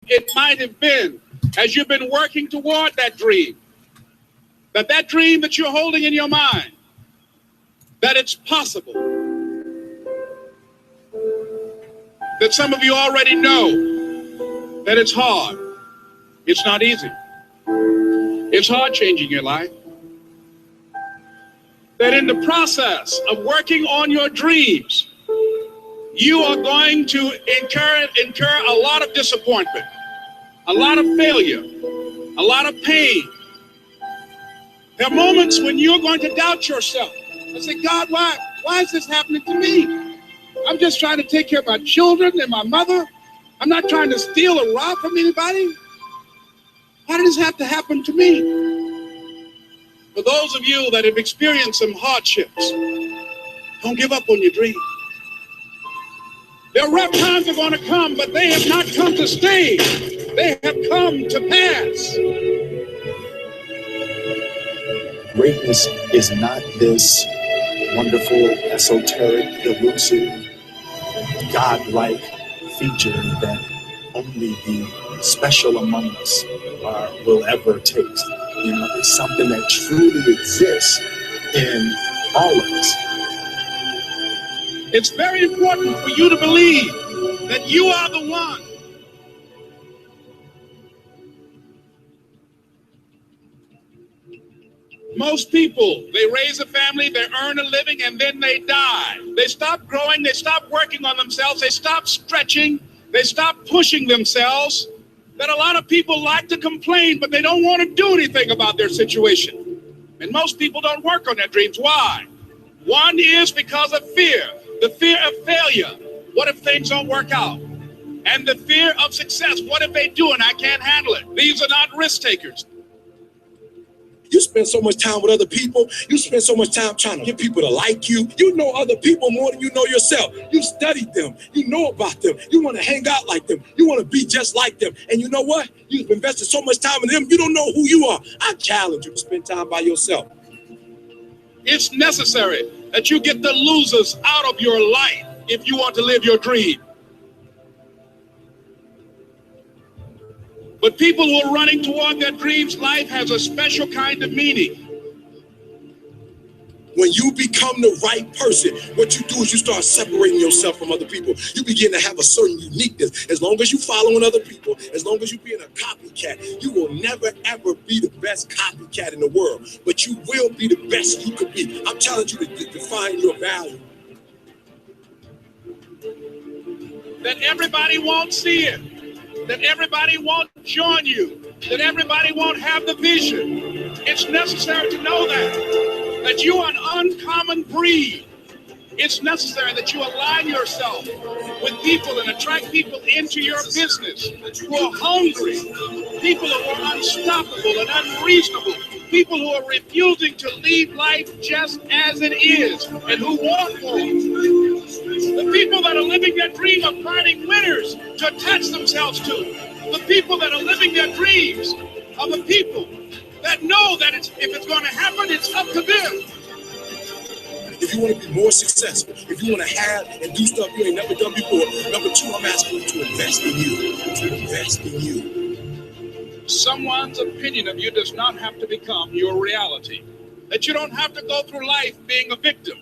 it might have been as you've been working toward that dream, that dream that you're holding in your mind, that it's possible. That some of you already know that it's hard. It's not easy. It's hard changing your life. That in the process of working on your dreams, you are going to incur a lot of disappointment, a lot of failure, a lot of pain. There are moments when you're going to doubt yourself and say, God, why is this happening to me? I'm just trying to take care of my children and my mother. I'm not trying to steal or rob from anybody. Why did this have to happen to me? For those of you that have experienced some hardships, don't give up on your dream. Their rough times are going to come, but they have not come to stay. They have come to pass. Greatness is not this wonderful, esoteric, elusive, God-like feature that only the special among us will ever taste. You know, it's something that truly exists in all of us. It's very important for you to believe that you are the one. Most people, they raise a family, they earn a living, and then they die. They stop growing, they stop working on themselves, they stop stretching, they stop pushing themselves. That a lot of people like to complain, but they don't want to do anything about their situation. And most people don't work on their dreams. Why? One is because of fear. The fear of failure. What if things don't work out? And the fear of success. What if they do and I can't handle it? These are not risk takers. You spend so much time with other people. You spend so much time trying to get people to like you. You know other people more than you know yourself. You studied them. You know about them. You want to hang out like them. You want to be just like them. And you know what? You've invested so much time in them, you don't know who you are. I challenge you to spend time by yourself. It's necessary that you get the losers out of your life if you want to live your dream. But people who are running toward their dreams, life has a special kind of meaning. When you become the right person, what you do is you start separating yourself from other people. You begin to have a certain uniqueness. As long as you're following other people, as long as you're being a copycat, you will never, ever be the best copycat in the world. But you will be the best you could be. I'm challenging you to define your value. That everybody won't see it. That everybody won't join you, that everybody won't have the vision. It's necessary to know that you are an uncommon breed. It's necessary that you align yourself with people and attract people into your business who are hungry, people who are unstoppable and unreasonable, people who are refusing to leave life just as it is and who want more. The people that are living their dream of finding winners to attach themselves to. The people that are living their dreams are the people that know that if it's going to happen, it's up to them. If you want to be more successful, if you want to have and do stuff you ain't never done before, number two, I'm asking you to invest in you. To invest in you. Someone's opinion of you does not have to become your reality. That you don't have to go through life being a victim.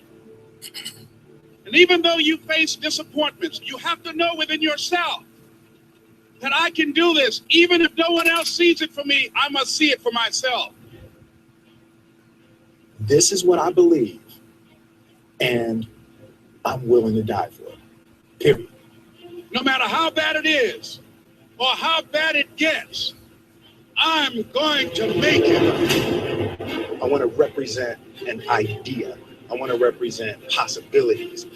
And even though you face disappointments, you have to know within yourself that I can do this. Even if no one else sees it for me, I must see it for myself. This is what I believe, and I'm willing to die for it. Period. No matter how bad it is or how bad it gets, I'm going to make it. I want to represent an idea. I want to represent possibilities.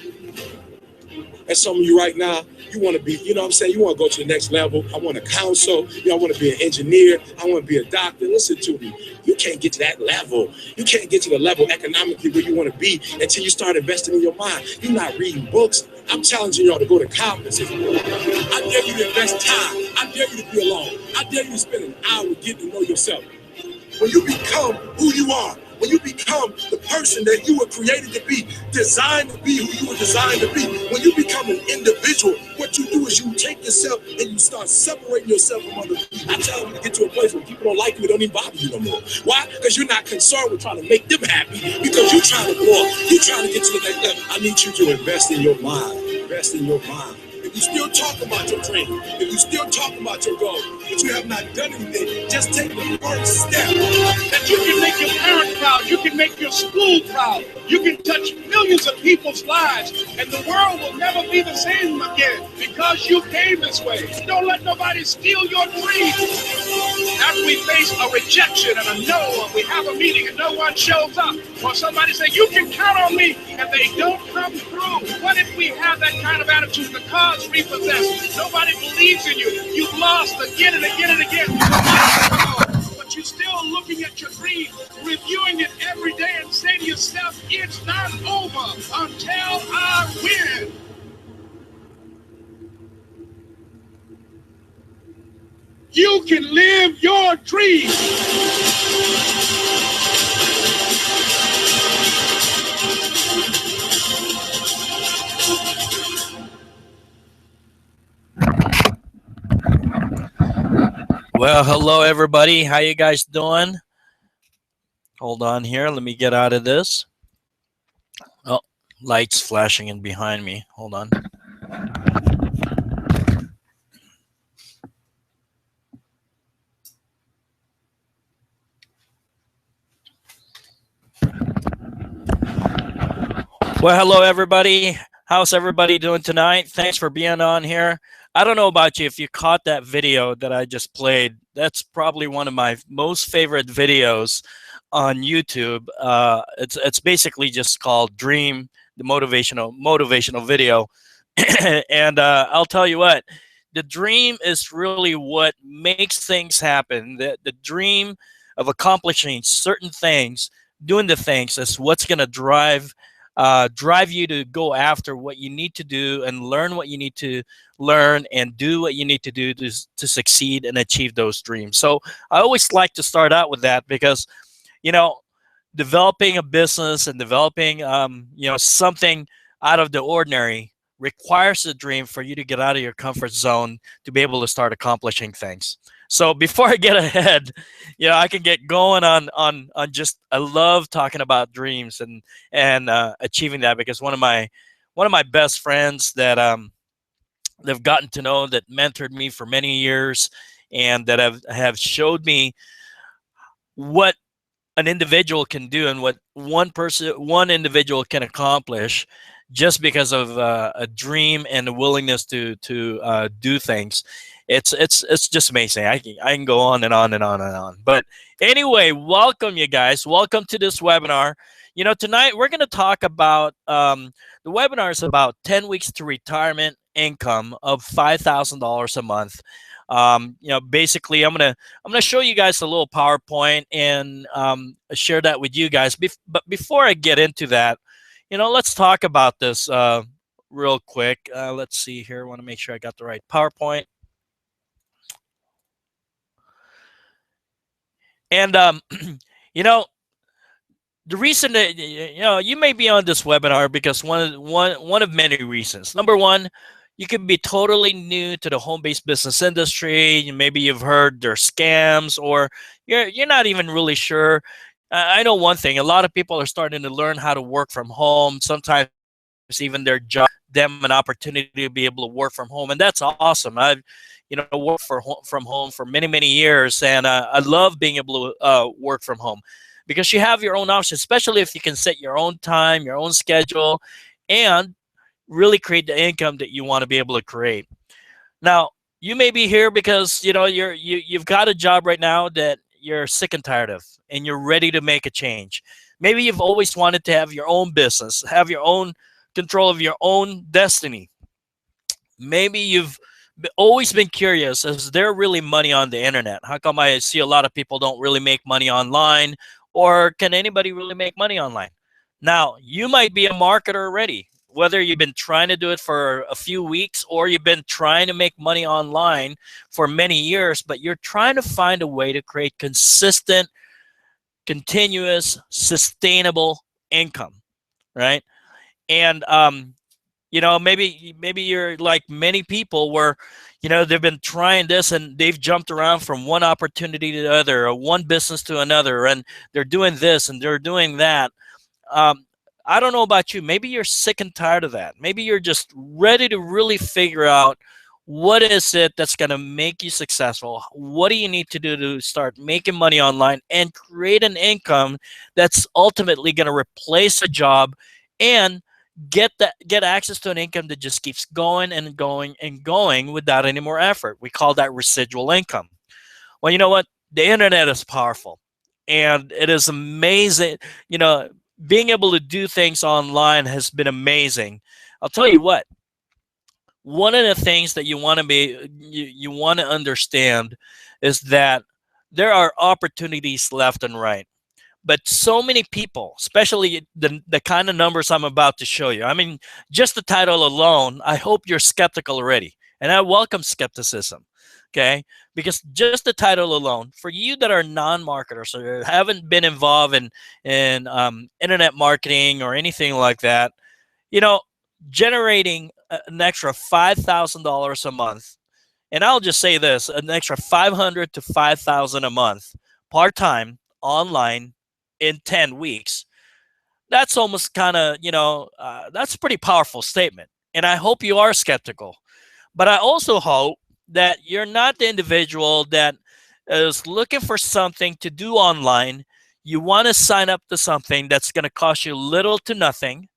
And some of you right now, you want to be, you know what I'm saying? You want to go to the next level. I want to counsel. I want to be an engineer. I want to be a doctor. Listen to me. You can't get to that level. You can't get to the level economically where you want to be until you start investing in your mind. You're not reading books. I'm challenging y'all to go to conferences. I dare you to invest time. I dare you to be alone. I dare you to spend an hour getting to know yourself. When you become who you are, when you become the person that you were created to be, designed to be who you were designed to be, when you become an individual, what you do is you take yourself and you start separating yourself from others. I tell you to get to a place where people don't like you, it don't even bother you no more. Why? Because you're not concerned with trying to make them happy, because you're trying to grow up. You're trying to get to the next level. I need you to invest in your mind. Invest in your mind. If you still talk about your dream, if you still talk about your goal, but you have not done anything, just take the first step. That you can make your parents proud, you can make your school proud, you can touch millions of people's lives, and the world will never be the same again because you came this way. Don't let nobody steal your dream. After we face a rejection and a no, and we have a meeting and no one shows up, or somebody say, you can count on me, and they don't come through. What if we have that kind of attitude? The cause repossessed. Nobody believes in you. You've lost again and again and again. But you're still looking at your dream, reviewing it every day, and say to yourself, it's not over until I win. You can live your dream. Well, hello everybody. How you guys doing? Hold on here. Let me get out of this. Oh, lights flashing in behind me. Hold on. Well, hello everybody. How's everybody doing tonight? Thanks for being on here. I don't know about you, if you caught that video that I just played. That's probably one of my most favorite videos on YouTube. It's basically just called Dream, the motivational video. And I'll tell you what, the dream is really what makes things happen. The dream of accomplishing certain things, doing the things, is what's going to drive you to go after what you need to do and learn what you need to learn and do what you need to do to succeed and achieve those dreams. So I always like to start out with that because, you know, developing a business and developing, you know, something out of the ordinary requires a dream for you to get out of your comfort zone to be able to start accomplishing things. So before I get ahead, you know, I can get going on just, I love talking about dreams and achieving that, because one of my best friends that they've gotten to know, that mentored me for many years, and that have showed me what an individual can do and what one individual can accomplish just because of a dream and a willingness to do things. It's just amazing. I can go on and on and on and on. But anyway, welcome you guys. Welcome to this webinar. You know, tonight we're going to talk about the webinar is about 10 weeks to retirement income of $5,000 a month. You know, basically, I'm gonna show you guys a little PowerPoint and share that with you guys. But before I get into that, you know, let's talk about this real quick. Let's see here. I want to make sure I got the right PowerPoint. And you know, the reason that, you know, you may be on this webinar because one of many reasons. Number one, you can be totally new to the home-based business industry. Maybe you've heard there's scams, or you're not even really sure. I know one thing: a lot of people are starting to learn how to work from home. Sometimes even their job them an opportunity to be able to work from home, and that's awesome. I've, you know, worked from home for many years, and I love being able to work from home, because you have your own options, especially if you can set your own time, your own schedule, and really create the income that you want to be able to create. Now, you may be here because, you know, you've got a job right now that you're sick and tired of, and you're ready to make a change. Maybe you've always wanted to have your own business, have your own control of your own destiny. Maybe you've always been curious, is there really money on the internet? How come I see a lot of people don't really make money online, or can anybody really make money online? Now, you might be a marketer already, whether you've been trying to do it for a few weeks or you've been trying to make money online for many years, but you're trying to find a way to create consistent continuous, sustainable income, right? And maybe you're like many people where, they've been trying this and they've jumped around from one opportunity to the other, or one business to another, and they're doing this and they're doing that. Um, I don't know about you. Maybe you're sick and tired of that. Maybe you're just ready to really figure out what is it that's going to make you successful. What do you need to do to start making money online and create an income that's ultimately going to replace a job and get access to an income that just keeps going and going and going without any more effort. We call that residual income. Well, you know what? The internet is powerful, and it is amazing. Being able to do things online has been amazing. I'll tell you what. One of the things that you want to understand is that there are opportunities left and right. But so many people, especially the kind of numbers I'm about to show you, I mean, just the title alone, I hope you're skeptical already. And I welcome skepticism, okay? Because just the title alone, for you that are non-marketers or haven't been involved in internet marketing or anything like that, generating an extra $5,000 a month, and I'll just say this, an extra $500 to $5,000 a month, part-time, online, in 10 weeks, that's almost kind of, that's a pretty powerful statement. And I hope you are skeptical. But I also hope that you're not the individual that is looking for something to do online. You want to sign up to something that's going to cost you little to nothing,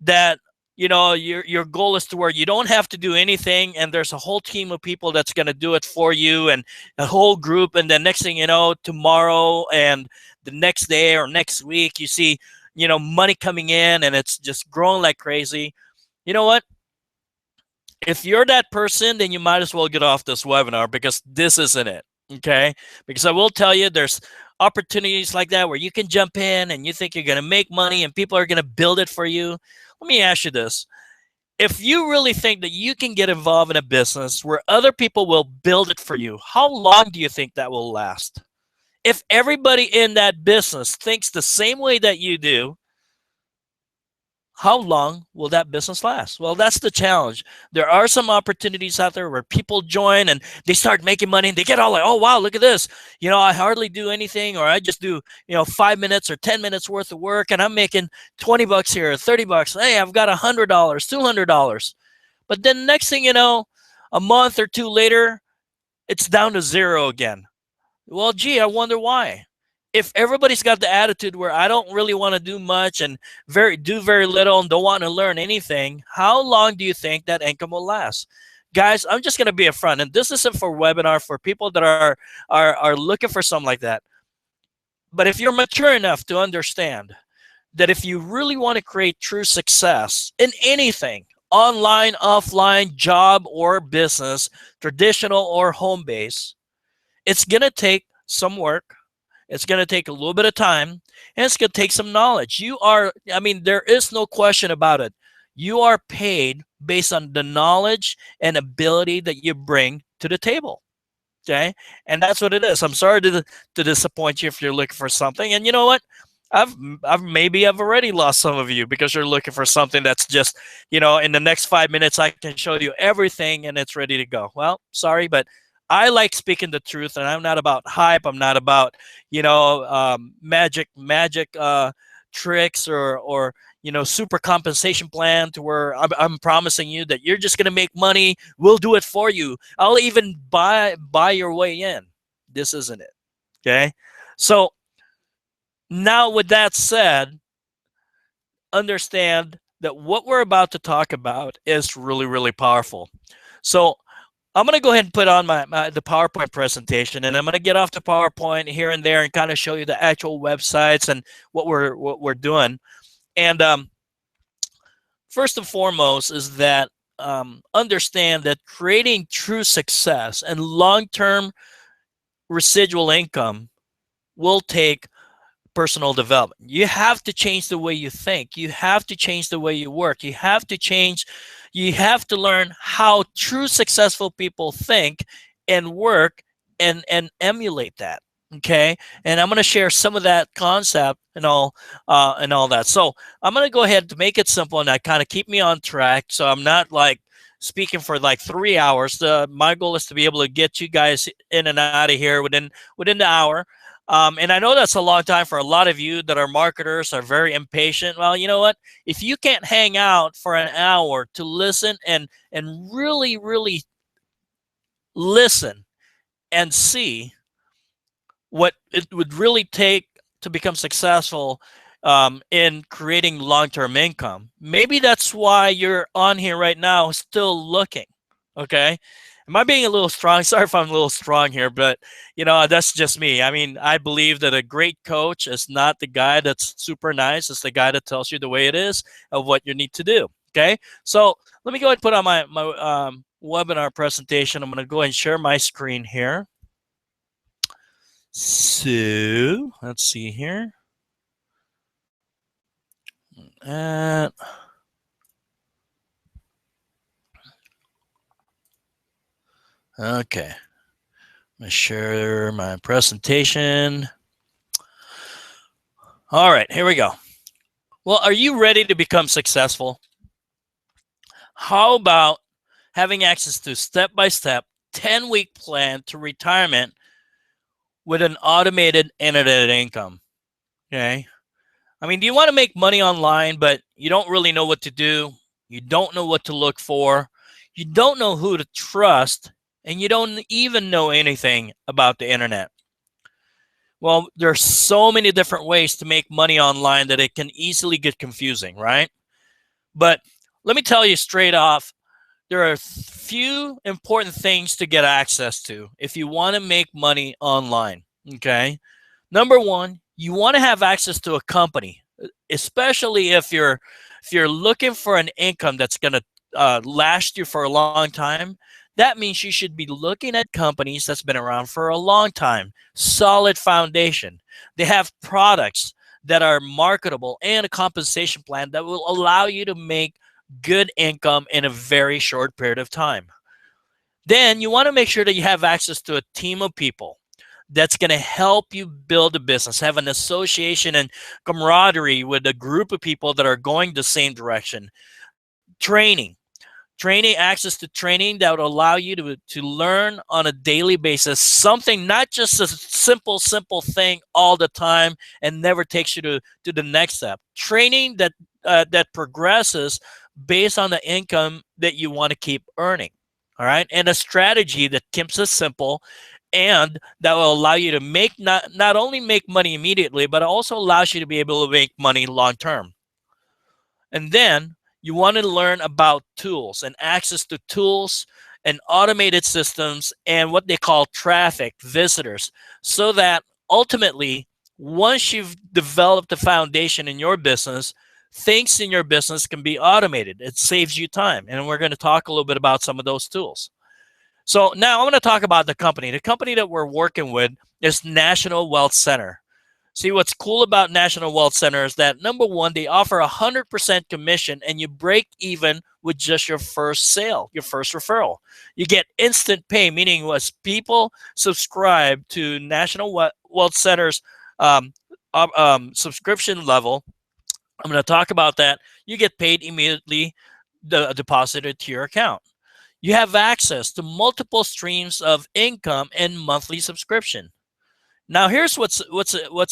that your goal is to where you don't have to do anything, and there's a whole team of people that's going to do it for you, and a whole group, and the next thing you know, tomorrow and the next day or next week, you see money coming in, and it's just growing like crazy. You know what? If you're that person, then you might as well get off this webinar, because this isn't it, okay? Because I will tell you, there's opportunities like that where you can jump in and you think you're going to make money and people are going to build it for you. Let me ask you this. If you really think that you can get involved in a business where other people will build it for you, how long do you think that will last? If everybody in that business thinks the same way that you do, how long will that business last? Well, that's the challenge. There are some opportunities out there where people join and they start making money and they get all like, oh, wow, look at this. I hardly do anything, or I just do, 5 minutes or 10 minutes worth of work, and I'm making 20 bucks here, 30 bucks. Hey, I've got $100, $200. But then next thing you know, a month or two later, it's down to zero again. Well, gee, I wonder why. If everybody's got the attitude where I don't really want to do much and do very little and don't want to learn anything, how long do you think that income will last? Guys, I'm just going to be upfront, and this isn't for webinar for people that are looking for something like that. But if you're mature enough to understand that if you really want to create true success in anything, online, offline, job or business, traditional or home base, it's going to take some work. It's going to take a little bit of time, and it's going to take some knowledge. There is no question about it. You are paid based on the knowledge and ability that you bring to the table. Okay? And that's what it is. I'm sorry to disappoint you if you're looking for something. And you know what? I've already lost some of you because you're looking for something that's just, in the next 5 minutes, I can show you everything and it's ready to go. Well, sorry, but I like speaking the truth, and I'm not about hype. I'm not about, magic tricks or super compensation plan to where I'm promising you that you're just going to make money. We'll do it for you. I'll even buy your way in. This isn't it. Okay. So now with that said, understand that what we're about to talk about is really, really powerful. So I'm going to go ahead and put on the PowerPoint presentation, and I'm going to get off the PowerPoint here and there and kind of show you the actual websites and what we're doing. And first and foremost is that understand that creating true success and long-term residual income will take personal development. You have to change the way you think. You have to change the way you work. You have to learn how true successful people think and work and emulate that. Okay, and I'm going to share some of that concept and all that. So I'm going to go ahead to make it simple and that kind of keep me on track, so I'm not like speaking for like 3 hours. My goal is to be able to get you guys in and out of here within the hour. And I know that's a long time for a lot of you that are marketers, are very impatient. Well, you know what? If you can't hang out for an hour to listen and really listen and see what it would really take to become successful in creating long-term income, maybe that's why you're on here right now still looking. Okay, am I being a little strong? Sorry if I'm a little strong here, but that's just me. I mean, I believe that a great coach is not the guy that's super nice. It's the guy that tells you the way it is of what you need to do. Okay, so let me go ahead and put on my webinar presentation. I'm going to go ahead and share my screen here. So let's see here. Okay, I'm gonna share my presentation. All right, here we go. Well, are you ready to become successful? How about having access to step-by-step 10-week plan to retirement with an automated internet income? Okay. I mean, do you want to make money online, but you don't really know what to do? You don't know what to look for. You don't know who to trust, and you don't even know anything about the internet. Well, there's so many different ways to make money online that it can easily get confusing, right? But let me tell you straight off, there are a few important things to get access to if you want to make money online, okay? Number one, you want to have access to a company, especially if you're looking for an income that's going to last you for a long time. That means you should be looking at companies that's been around for a long time, solid foundation. They have products that are marketable and a compensation plan that will allow you to make good income in a very short period of time. Then you want to make sure that you have access to a team of people that's going to help you build a business, have an association and camaraderie with a group of people that are going the same direction. Training, access to training that would allow you to learn on a daily basis, something, not just a simple thing all the time and never takes you to the next step. Training that progresses based on the income that you want to keep earning. All right. And a strategy that keeps it simple and that will allow you to make not only make money immediately, but also allows you to be able to make money long term. And then you want to learn about tools and access to tools and automated systems and what they call traffic, visitors, so that ultimately, once you've developed a foundation in your business, things in your business can be automated. It saves you time. And we're going to talk a little bit about some of those tools. So now I'm going to talk about the company. The company that we're working with is National Wealth Center. See, what's cool about National Wealth Center is that, number one, they offer 100% commission and you break even with just your first sale, your first referral. You get instant pay, meaning as people subscribe to National Wealth Center's subscription level, I'm going to talk about that, you get paid immediately, deposited to your account. You have access to multiple streams of income and monthly subscription. Now, here's what's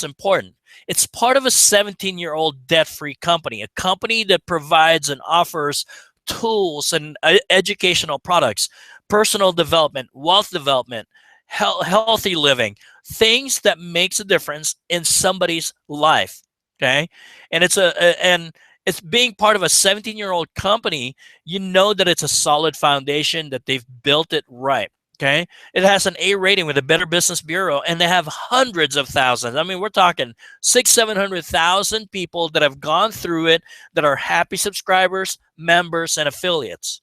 important. It's part of a 17-year-old debt-free company, a company that provides and offers tools and educational products, personal development, wealth development, healthy living, things that makes a difference in somebody's life. Okay, and it's being part of a 17-year-old company, you know that it's a solid foundation, that they've built it right. Okay, it has an A rating with the Better Business Bureau, and they have hundreds of thousands. I mean, we're talking 600,000-700,000 people that have gone through it, that are happy subscribers, members, and affiliates,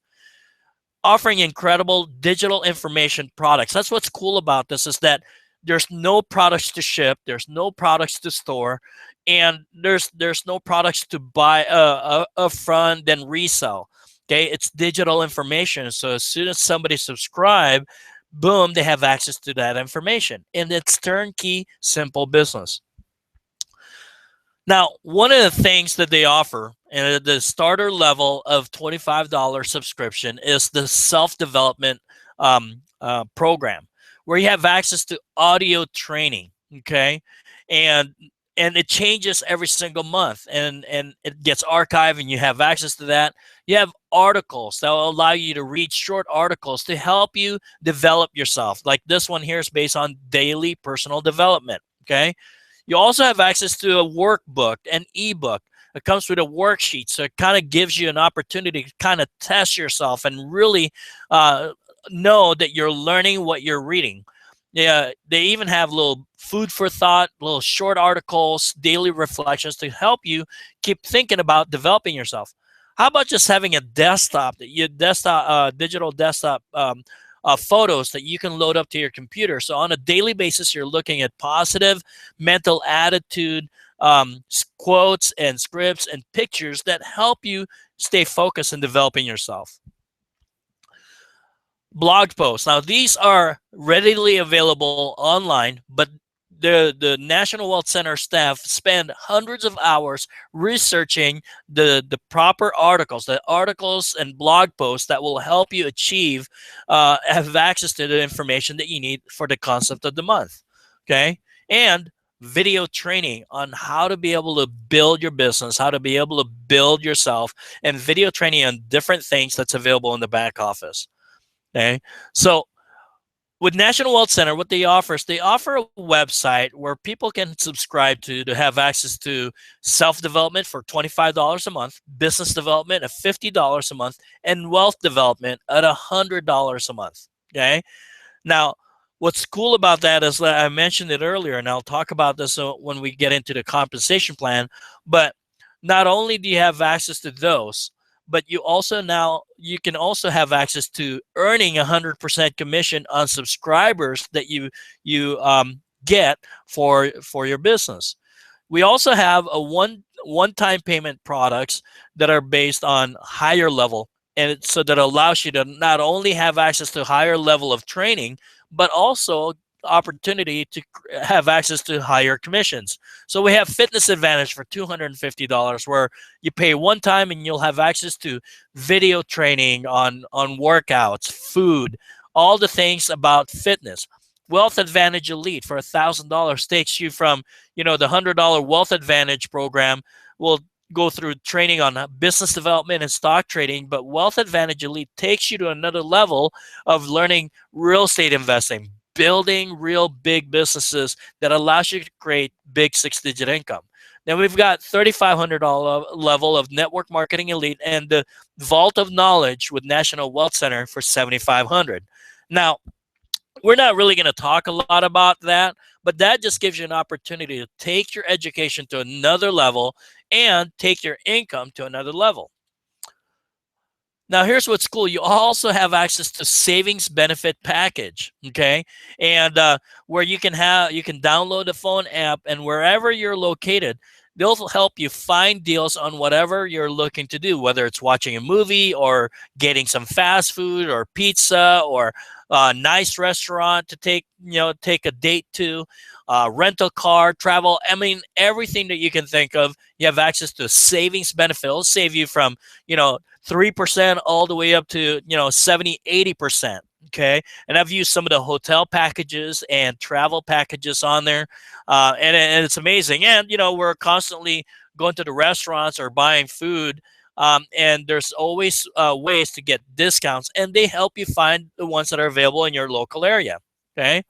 offering incredible digital information products. That's what's cool about this, is that there's no products to ship, there's no products to store, and there's no products to buy upfront then resell. Okay, it's digital information. So as soon as somebody subscribes, boom, they have access to that information. And it's turnkey, simple business. Now, one of the things that they offer at the starter level of $25 subscription is the self-development program, where you have access to audio training, okay? And it changes every single month, and it gets archived, and you have access to that. You have articles that will allow you to read short articles to help you develop yourself. Like this one here is based on daily personal development, okay? You also have access to a workbook, an ebook. It comes with a worksheet, so it kind of gives you an opportunity to kind of test yourself and really know that you're learning what you're reading. Yeah, they even have little food for thought, little short articles, daily reflections to help you keep thinking about developing yourself. How about just having a desktop, digital desktop photos that you can load up to your computer? So on a daily basis, you're looking at positive mental attitude, quotes and scripts and pictures that help you stay focused in developing yourself. Blog posts. Now, these are readily available online, but the National Wealth Center staff spend hundreds of hours researching the proper articles, the articles and blog posts that will help you achieve, have access to the information that you need for the concept of the month, okay? And video training on how to be able to build your business, how to be able to build yourself, and video training on different things that's available in the back office. Okay, so with National Wealth Center, what they offer is they offer a website where people can subscribe to have access to self-development for $25 a month, business development at $50 a month, and wealth development at $100 a month. Okay, now what's cool about that is that I mentioned it earlier, and I'll talk about this when we get into the compensation plan. But not only do you have access to those, but you can also have access to earning 100% commission on subscribers that you get for your business. We also have a one-time payment products that are based on higher level, and so that allows you to not only have access to higher level of training, but also opportunity to have access to higher commissions. So we have Fitness Advantage for $250, where you pay one time and you'll have access to video training on workouts, food, all the things about fitness. Wealth Advantage Elite for $1,000 takes you from, the $100 Wealth Advantage program. Will go through training on business development and stock trading, but Wealth Advantage Elite takes you to another level of learning real estate investing, building real big businesses that allows you to create big 6-digit income. Then we've got $3,500 level of Network Marketing Elite and the Vault of Knowledge with National Wealth Center for $7,500. Now, we're not really going to talk a lot about that, but that just gives you an opportunity to take your education to another level and take your income to another level. Now, here's what's cool. You also have access to savings benefit package, okay? And where you can download the phone app, and wherever you're located, they'll help you find deals on whatever you're looking to do, whether it's watching a movie or getting some fast food or pizza or a nice restaurant to take a date to, rental car, travel. I mean, everything that you can think of, you have access to savings benefit. It'll save you from, 3% all the way up to, 70, 80%. Okay. And I've used some of the hotel packages and travel packages on there. And it's amazing. And, we're constantly going to the restaurants or buying food. And there's always ways to get discounts, and they help you find the ones that are available in your local area. Okay.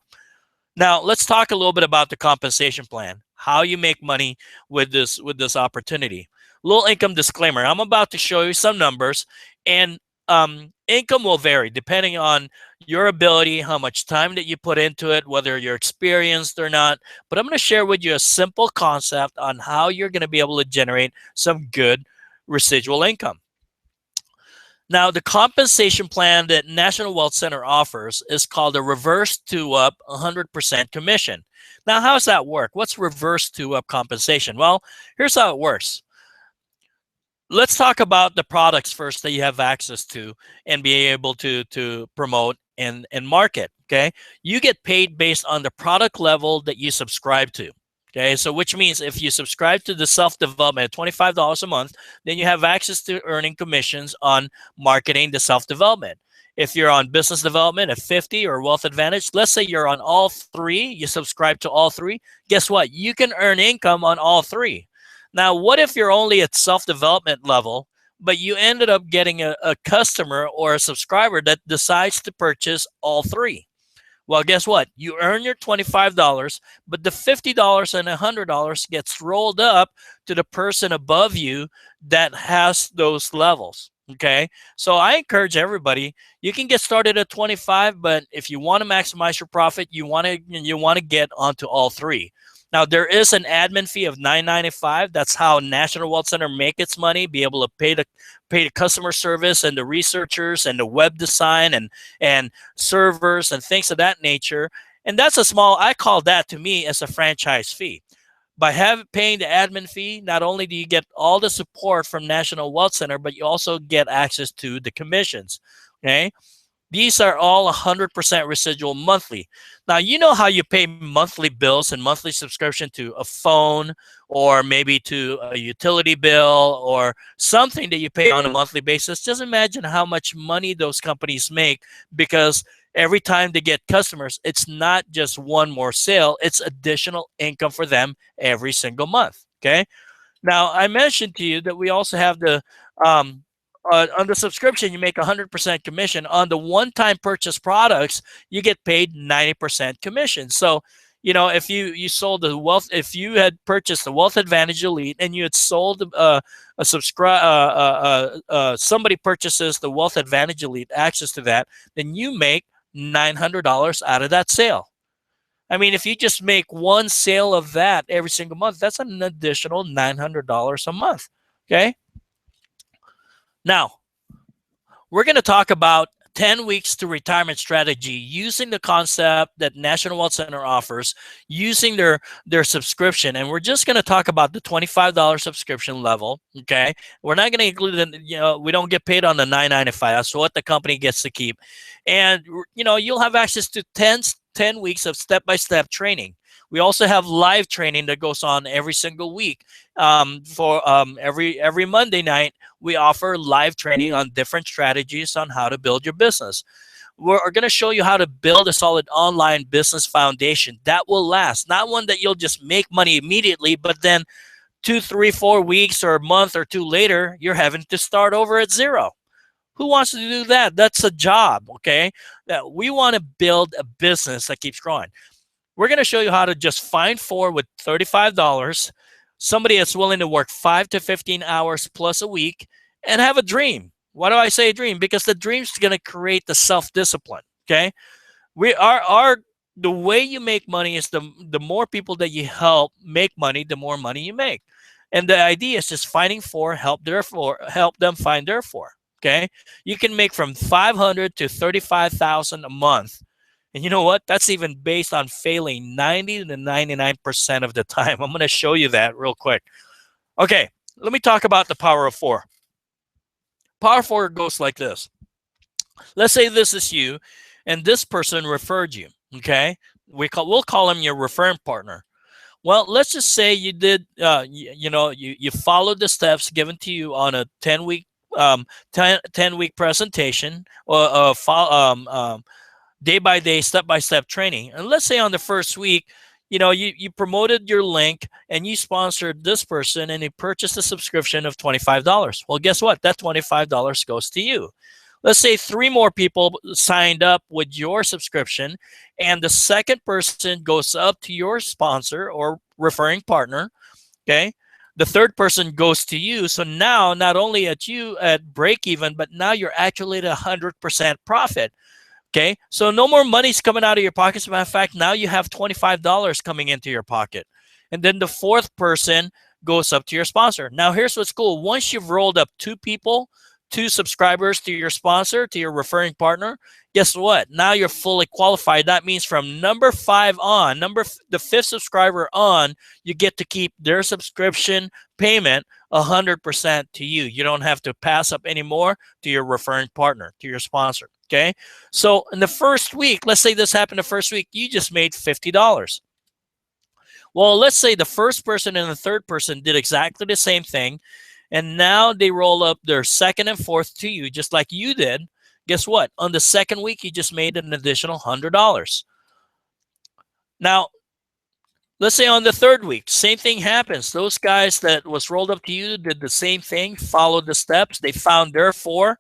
Now let's talk a little bit about the compensation plan, how you make money with this opportunity. Little income disclaimer. I'm about to show you some numbers, and income will vary depending on your ability, how much time that you put into it, whether you're experienced or not. But I'm going to share with you a simple concept on how you're going to be able to generate some good residual income. Now, the compensation plan that National Wealth Center offers is called a reverse 2-up 100% commission. Now, how does that work? What's reverse 2-up compensation? Well, here's how it works. Let's talk about the products first that you have access to and be able to promote and market. Okay, you get paid based on the product level that you subscribe to. Okay, so which means if you subscribe to the self-development at $25 a month, then you have access to earning commissions on marketing the self-development. If you're on business development at 50 or wealth advantage, let's say you're on all three, you subscribe to all three, guess what? You can earn income on all three. Now, what if you're only at self-development level, but you ended up getting a customer or a subscriber that decides to purchase all three? Well, guess what? You earn your $25, but the $50 and $100 gets rolled up to the person above you that has those levels. Okay, so I encourage everybody. You can get started at 25, but if you want to maximize your profit, you want to get onto all three. Now, there is an admin fee of $9.95. That's how National Wealth Center make its money, be able to pay the customer service and the researchers and the web design and servers and things of that nature. And that's a small, I call that to me as a franchise fee. By paying the admin fee, not only do you get all the support from National Wealth Center, but you also get access to the commissions. Okay. These are all 100% residual monthly. Now, you know how you pay monthly bills and monthly subscription to a phone or maybe to a utility bill or something that you pay on a monthly basis. Just imagine how much money those companies make, because every time they get customers, it's not just one more sale, it's additional income for them every single month. Okay. Now, I mentioned to you that we also have the on the subscription, you make 100% commission. On the one-time purchase products, you get paid 90% commission. So, you know, if you sold the wealth, if you had purchased the Wealth Advantage Elite and you had sold somebody purchases the Wealth Advantage Elite access to that, then you make $900 out of that sale. I mean, if you just make one sale of that every single month, that's an additional $900 a month. Okay. Now, we're going to talk about 10 weeks to retirement strategy using the concept that National Wealth Center offers, using their subscription. And we're just going to talk about the $25 subscription level. Okay. We're not going to include, we don't get paid on the $9.95. That's what the company gets to keep. And, you'll have access to 10 weeks of step-by-step training. We also have live training that goes on every single week. Every Monday night, we offer live training on different strategies on how to build your business. We're going to show you how to build a solid online business foundation that will last. Not one that you'll just make money immediately, but then 2, 3, 4 weeks or a month or two later, you're having to start over at zero. Who wants to do that? That's a job, okay? We want to build a business that keeps growing. We're going to show you how to just find with $35, somebody that's willing to work 5 to 15 hours plus a week and have a dream. Why do I say a dream? Because the dream is going to create the self-discipline, okay? The way you make money is the more people that you help make money, the more money you make. And the idea is just finding help them find their okay? You can make from $500 to $35,000 a month. And you know what? That's even based on failing 90 to 99% of the time. I'm going to show you that real quick. Okay, let me talk about the power of 4. Power of 4 goes like this. Let's say this is you, and this person referred you, okay? We'll call him your referring partner. Well, let's just say you did, you followed the steps given to you on a 10-week 10-week presentation or day-by-day, step-by-step training. And let's say on the first week, you promoted your link and you sponsored this person and he purchased a subscription of $25. Well, guess what? That $25 goes to you. Let's say 3 more people signed up with your subscription and the second person goes up to your sponsor or referring partner, okay? The third person goes to you. So now not only at break even, but now you're actually at 100% profit. Okay, so no more money's coming out of your pockets. As a matter of fact, now you have $25 coming into your pocket. And then the fourth person goes up to your sponsor. Now, here's what's cool. Once you've rolled up 2 people, 2 subscribers to your sponsor, to your referring partner, guess what? Now you're fully qualified. That means from number 5 on, the 5th subscriber on, you get to keep their subscription payment 100% to you. You don't have to pass up anymore to your referring partner, to your sponsor. Okay. So in the first week, let's say this happened the first week, you just made $50. Well, let's say the first person and the third person did exactly the same thing, and now they roll up their second and fourth to you, just like you did. Guess what? On the second week, you just made an additional $100. Now, let's say on the third week, same thing happens. Those guys that was rolled up to you did the same thing, followed the steps. They found their 4.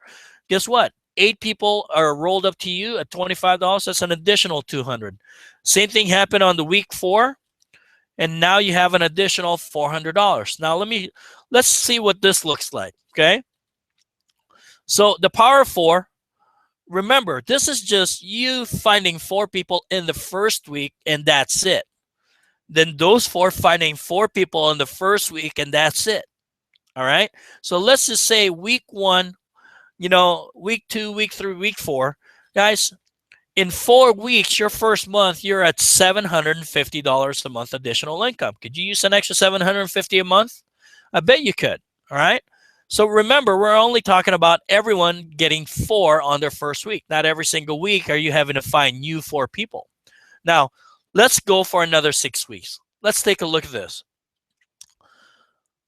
Guess what? 8 people are rolled up to you at $25. That's an additional $200. Same thing happened on the week 4. And now you have an additional $400. Now let's see what this looks like, okay? So the power of 4, remember, this is just you finding 4 people in the first week, and that's it. Then those 4 finding 4 people in the first week, and that's it. All right? So let's just say week 1, week 2, week 3, week 4. Guys, in 4 weeks, your first month, you're at $750 a month additional income. Could you use an extra $750 a month? I bet you could. All right. So remember, we're only talking about everyone getting 4 on their first week. Not every single week are you having to find new 4 people. Now, let's go for another 6 weeks. Let's take a look at this.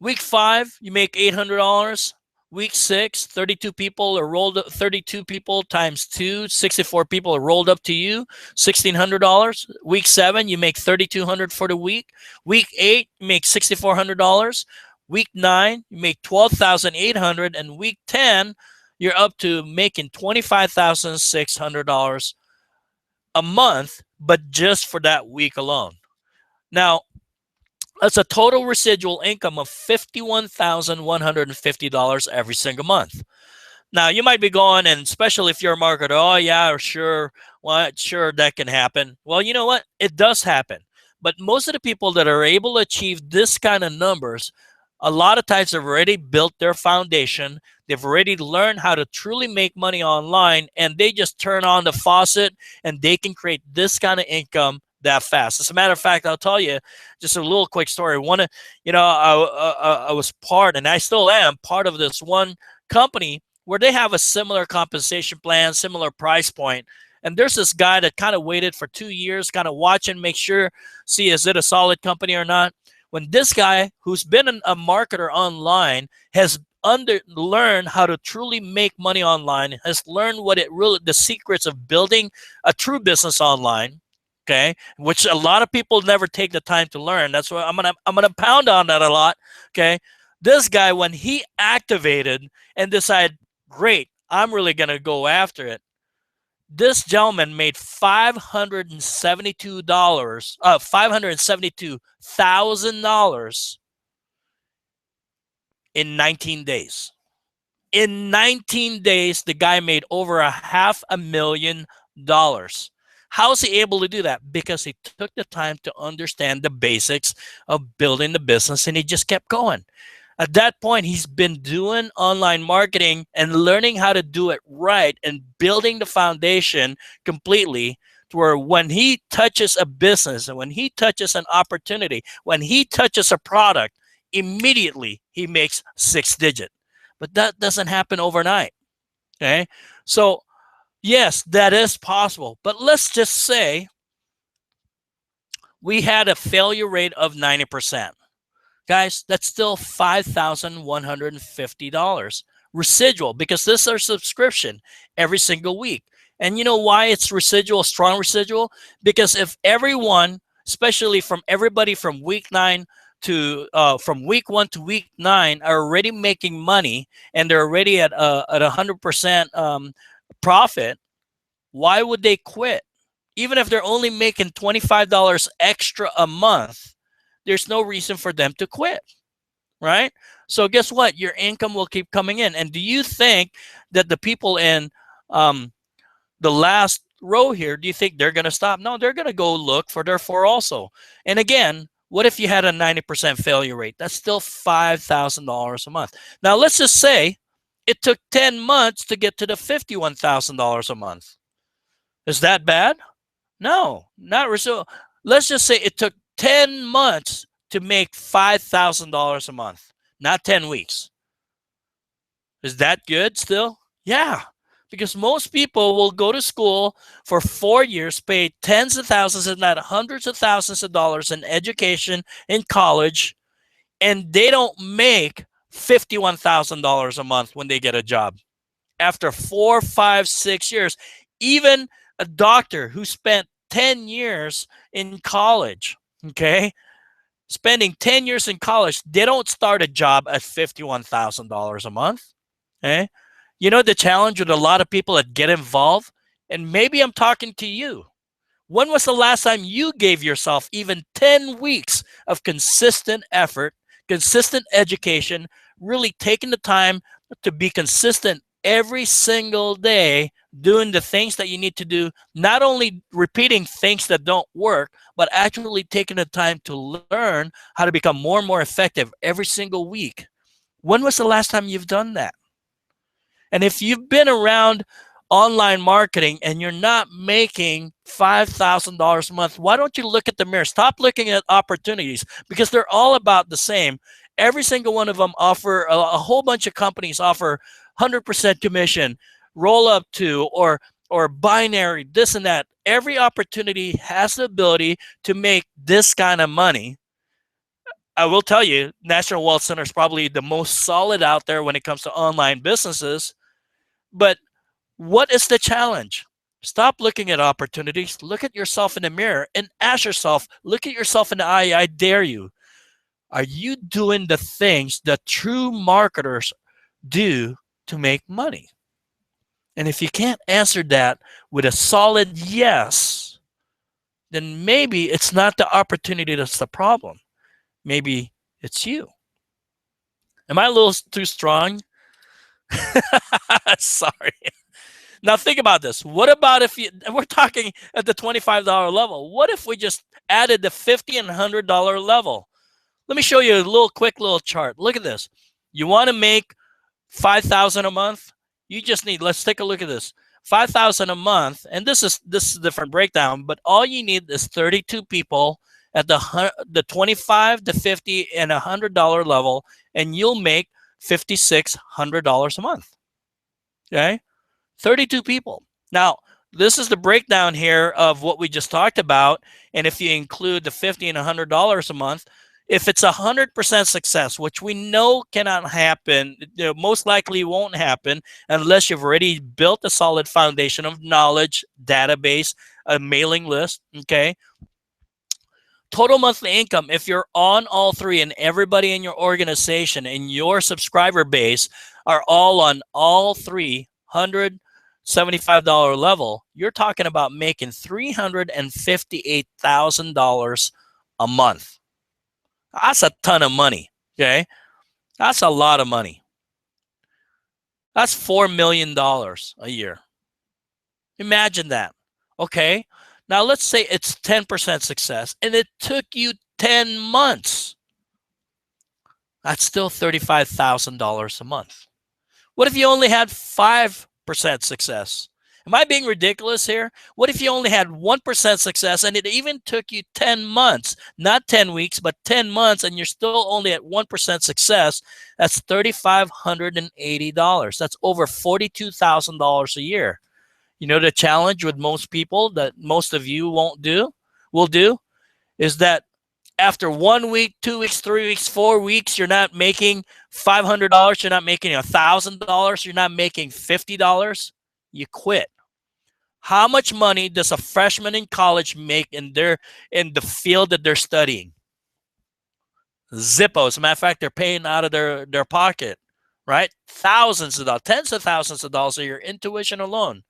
Week 5, you make $800. Week 6, 32 people are rolled up. 32 people times 2, 64 people are rolled up to you, $1,600. Week 7, you make $3,200 for the week. Week 8, you make $6,400. Week 9, you make $12,800, and week 10, you're up to making $25,600 a month, but just for that week alone. Now, that's a total residual income of $51,150 every single month. Now, you might be going, and especially if you're a marketer, oh, yeah, sure, well, sure, that can happen. Well, you know what? It does happen. But most of the people that are able to achieve this kind of numbers, a lot of times have already built their foundation. They've already learned how to truly make money online, and they just turn on the faucet, and they can create this kind of income that fast. As a matter of fact, I'll tell you just a little quick story. I was part, and I still am part of this one company where they have a similar compensation plan, similar price point. And there's this guy that kind of waited for 2 years, kind of watching, make sure, see, is it a solid company or not? When this guy, who's been a marketer online, has learned how to truly make money online, has learned the secrets of building a true business online, okay, which a lot of people never take the time to learn. That's why I'm gonna pound on that a lot. Okay, this guy, when he activated and decided, great, I'm really gonna go after it. This gentleman made $572,000 in 19 days. In 19 days, the guy made over $500,000. How's he able to do that? Because he took the time to understand the basics of building the business, and he just kept going. At that point, he's been doing online marketing and learning how to do it right and building the foundation completely to where when he touches a business and when he touches an opportunity, when he touches a product, immediately he makes 6-digit. But that doesn't happen overnight. Okay? So yes, that is possible. But let's just say we had a failure rate of 90%. Guys, that's still $5,150 residual, because this is our subscription every single week. And you know why it's residual, strong residual? Because if everyone, especially everybody from week 1 to week 9 are already making money and they're already at 100% profit, why would they quit? Even if they're only making $25 extra a month, there's no reason for them to quit, right? So guess what? Your income will keep coming in. And do you think that the people in the last row here, do you think they're going to stop? No, they're going to go look for their 4 also. And again, what if you had a 90% failure rate? That's still $5,000 a month. Now, let's just say it took 10 months to get to the $51,000 a month. Is that bad? No, not residual. Let's just say it took 10 months to make $5,000 a month, not 10 weeks. Is that good still? Yeah, Because most people will go to school for 4 years, pay tens of thousands, if not hundreds of thousands of dollars in education in college, and they don't make $51,000 a month when they get a job. After 4, 5, 6 years, even a doctor who spent 10 years in college, okay, spending 10 years in college, they don't start a job at $51,000 a month, okay? You know the challenge with a lot of people that get involved, and maybe I'm talking to you. When was the last time you gave yourself even 10 weeks of consistent effort, consistent education, really taking the time to be consistent every single day, doing the things that you need to do, not only repeating things that don't work, but actually taking the time to learn how to become more and more effective every single week? When was the last time you've done that? And if you've been around online marketing and you're not making $5,000 a month, why don't you look at the mirror? Stop looking at opportunities, because they're all about the same. Every single one of them offer, a whole bunch of companies offer 100% commission, roll up to, or binary, this and that. Every opportunity has the ability to make this kind of money. I will tell you, National Wealth Center is probably the most solid out there when it comes to online businesses. But what is the challenge? Stop looking at opportunities. Look at yourself in the mirror and ask yourself, look at yourself in the eye. I dare you. Are you doing the things that true marketers do to make money? And if you can't answer that with a solid yes, then maybe it's not the opportunity that's the problem. Maybe it's you. Am I a little too strong? Sorry. Now think about this. What about if we're talking at the $25 level? What if we just added the $50 and $100 level? Let me show you a quick little chart. Look at this. You want to make $5,000 a month? You just need, let's take a look at this. $5,000 a month, and this is a different breakdown, but all you need is 32 people at the $25, the $50, and $100 level, and you'll make $5,600 a month. Okay, 32 people. Now, this is the breakdown here of what we just talked about, and if you include the $50 and $100 a month, if it's 100% success, which we know cannot happen, most likely won't happen unless you've already built a solid foundation of knowledge, database, a mailing list, okay? Total monthly income, if you're on all three and everybody in your organization and your subscriber base are all on all three $175 level, you're talking about making $358,000 a month. That's a ton of money, okay? That's a lot of money. That's $4 million a year. Imagine that, okay? Now, let's say it's 10% success, and it took you 10 months. That's still $35,000 a month. What if you only had 5% success? Am I being ridiculous here? What if you only had 1% success and it even took you 10 months, not 10 weeks, but 10 months, and you're still only at 1% success? That's $3,580. That's over $42,000 a year. You know the challenge with most people that most of you will do, is that after 1 week, 2 weeks, 3 weeks, 4 weeks, you're not making $500, you're not making $1,000, you're not making $50, you quit. How much money does a freshman in college make in the field that they're studying? Zippo. As a matter of fact, they're paying out of their pocket, right? Thousands of dollars, tens of thousands of dollars a year in tuition alone.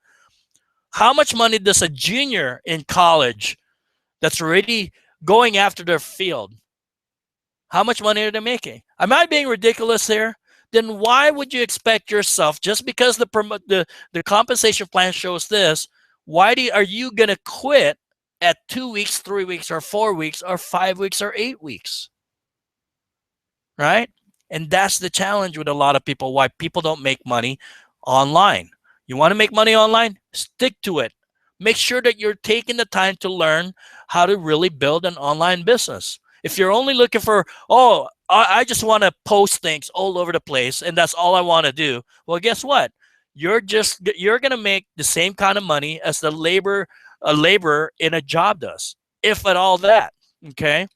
How much money does a junior in college that's already going after their field, how much money are they making? Am I being ridiculous here? Then why would you expect yourself, just because the compensation plan shows this, are you going to quit at 2 weeks, 3 weeks, or 4 weeks, or 5 weeks, or 8 weeks? Right? And that's the challenge with a lot of people, why people don't make money online. You want to make money online? Stick to it. Make sure that you're taking the time to learn how to really build an online business. If you're only looking for, oh, I just want to post things all over the place and that's all I want to do, well, guess what? you're going to make the same kind of money as a laborer in a job does, if at all that. Okay.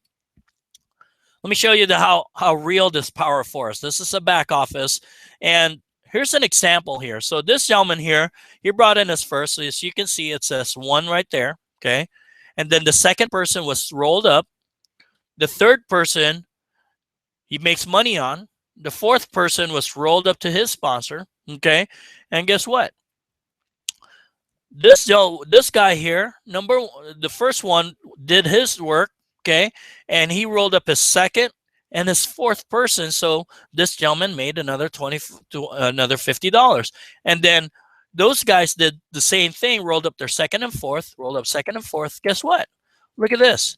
Let me show you how real this power of four is. This is a back office, and here's an example here. So this gentleman here, he brought in his first. So as you can see, it says 1 right there. Okay. And then the second person was rolled up. The third person, he makes money on. The fourth person was rolled up to his sponsor. Okay. And guess what? This guy here, the first one did his work. Okay. And he rolled up his second and his fourth person. So this gentleman made another $50. And then those guys did the same thing, rolled up their second and fourth, rolled up second and fourth. Guess what? Look at this.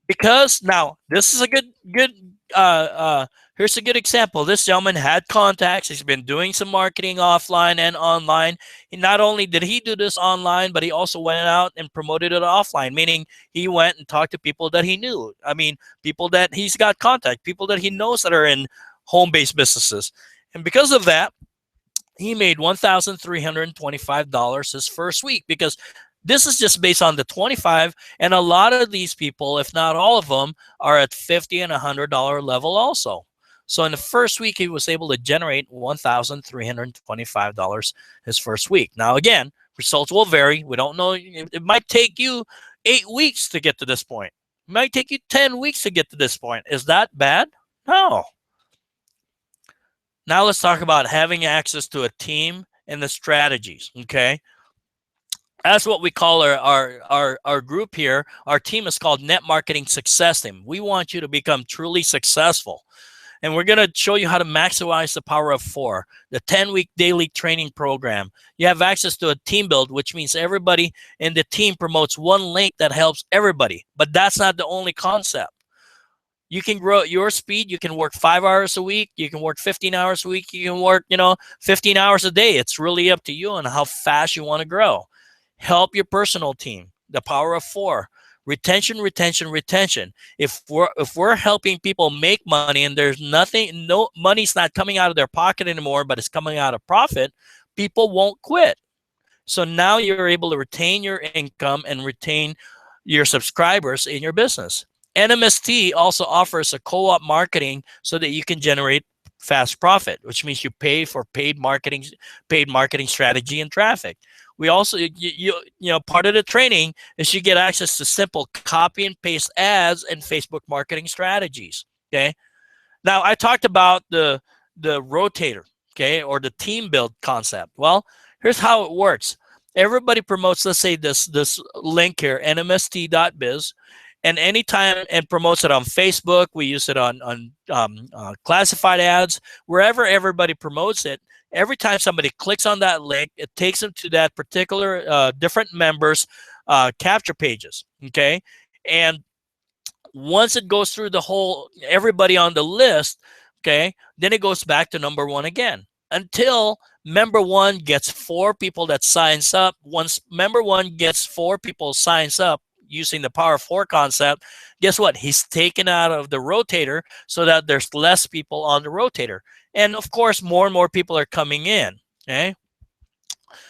Because now this is a good here's a good example. This gentleman had contacts. He's been doing some marketing offline and online. Not only did he do this online, but he also went out and promoted it offline, meaning he went and talked to people that he knew. I mean, people that he's got contact, people that he knows that are in home-based businesses. And because of that, he made $1,325 his first week, because this is just based on the 25, and a lot of these people, if not all of them, are at $50 and $100 level also. So in the first week, he was able to generate $1,325 his first week. Now, again, results will vary. We don't know. It might take you 8 weeks to get to this point. It might take you 10 weeks to get to this point. Is that bad? No. Now let's talk about having access to a team and the strategies, okay? That's what we call our group here. Our team is called Net Marketing Success Team. We want you to become truly successful. And we're going to show you how to maximize the power of 4, the 10-week daily training program. You have access to a team build, which means everybody in the team promotes one link that helps everybody. But that's not the only concept. You can grow at your speed. You can work 5 hours a week. You can work 15 hours a week. You can work, 15 hours a day. It's really up to you on how fast you want to grow. Help your personal team, the power of 4. Retention, retention, retention. If we're helping people make money and there's no money's not coming out of their pocket anymore, but it's coming out of profit, people won't quit. So now you're able to retain your income and retain your subscribers in your business. NMST also offers a co-op marketing so that you can generate fast profit, which means you pay for paid marketing strategy and traffic. We also, part of the training is you get access to simple copy and paste ads and Facebook marketing strategies. Okay. Now I talked about the rotator, okay, or the team build concept. Well, here's how it works. Everybody promotes, let's say this link here, nmst.biz, and anytime and promotes it on Facebook. We use it on classified ads, wherever everybody promotes it. Every time somebody clicks on that link, it takes them to that particular different members' capture pages, okay? And once it goes through the whole, everybody on the list, okay, then it goes back to number 1 again until member 1 gets 4 people that signs up. Once member 1 gets 4 people signs up using the Power 4 concept, guess what? He's taken out of the rotator so that there's less people on the rotator. And of course, more and more people are coming in, okay?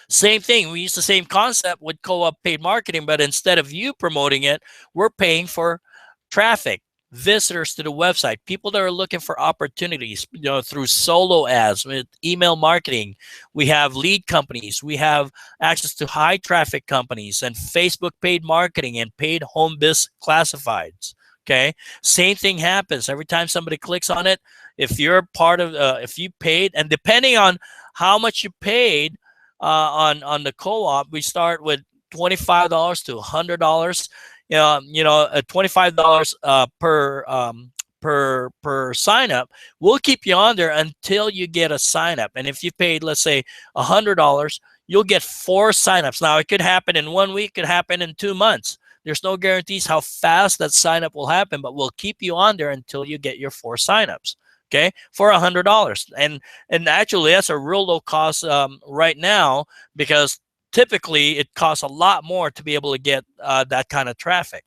Same thing. We use the same concept with co-op paid marketing, but instead of you promoting it, we're paying for traffic, visitors to the website, people that are looking for opportunities, through solo ads, with email marketing. We have lead companies. We have access to high traffic companies and Facebook paid marketing and paid home biz classifieds. Okay. Same thing happens every time somebody clicks on it. If you're part of, if you paid, and depending on how much you paid on the co-op, we start with $25 to $100. $25 per sign up. We'll keep you on there until you get a sign up. And if you paid, let's say $100, you'll get 4 signups. Now it could happen in 1 week, it could happen in 2 months. There's no guarantees how fast that sign up will happen, but we'll keep you on there until you get your 4 signups. Okay, for $100. And actually that's a real low cost right now, because typically it costs a lot more to be able to get that kind of traffic.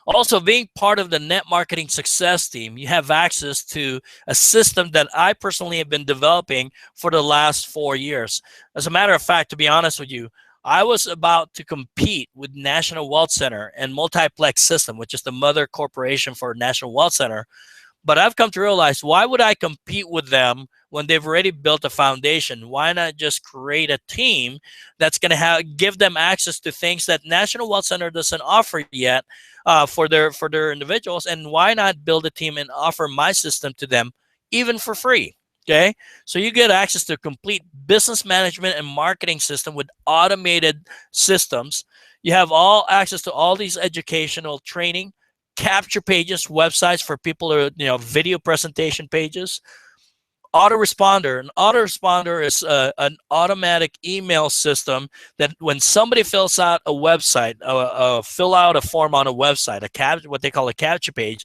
Also, being part of the Net Marketing Success team, you have access to a system that I personally have been developing for the last 4 years. As a matter of fact, to be honest with you, I was about to compete with National Wealth Center and Multiplex System, which is the mother corporation for National Wealth Center. But I've come to realize, why would I compete with them when they've already built a foundation? Why not just create a team that's going to give them access to things that National Wealth Center doesn't offer yet for their individuals? And why not build a team and offer my system to them even for free? Okay, so you get access to a complete business management and marketing system with automated systems. You have all access to all these educational training, capture pages, websites for people who, video presentation pages, autoresponder. An autoresponder is an automatic email system that when somebody fills out a website, fill out a form on a website, what they call a capture page,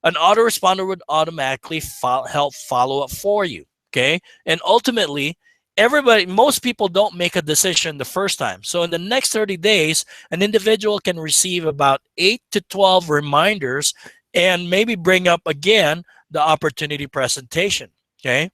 an autoresponder would automatically help follow up for you. Okay, and ultimately, most people don't make a decision the first time. So in the next 30 days, an individual can receive about 8 to 12 reminders and maybe bring up again the opportunity presentation. Okay,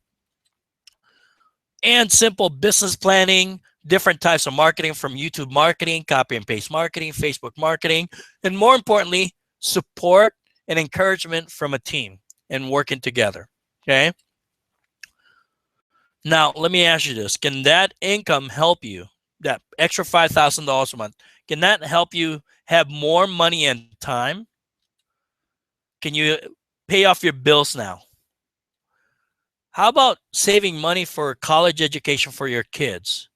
and simple business planning, different types of marketing, from YouTube marketing, copy and paste marketing, Facebook marketing, and more importantly, support and encouragement from a team and working together. Okay. Now, let me ask you this. Can that income help you, that extra $5,000 a month, can that help you have more money and time? Can you pay off your bills now? How about saving money for college education for your kids?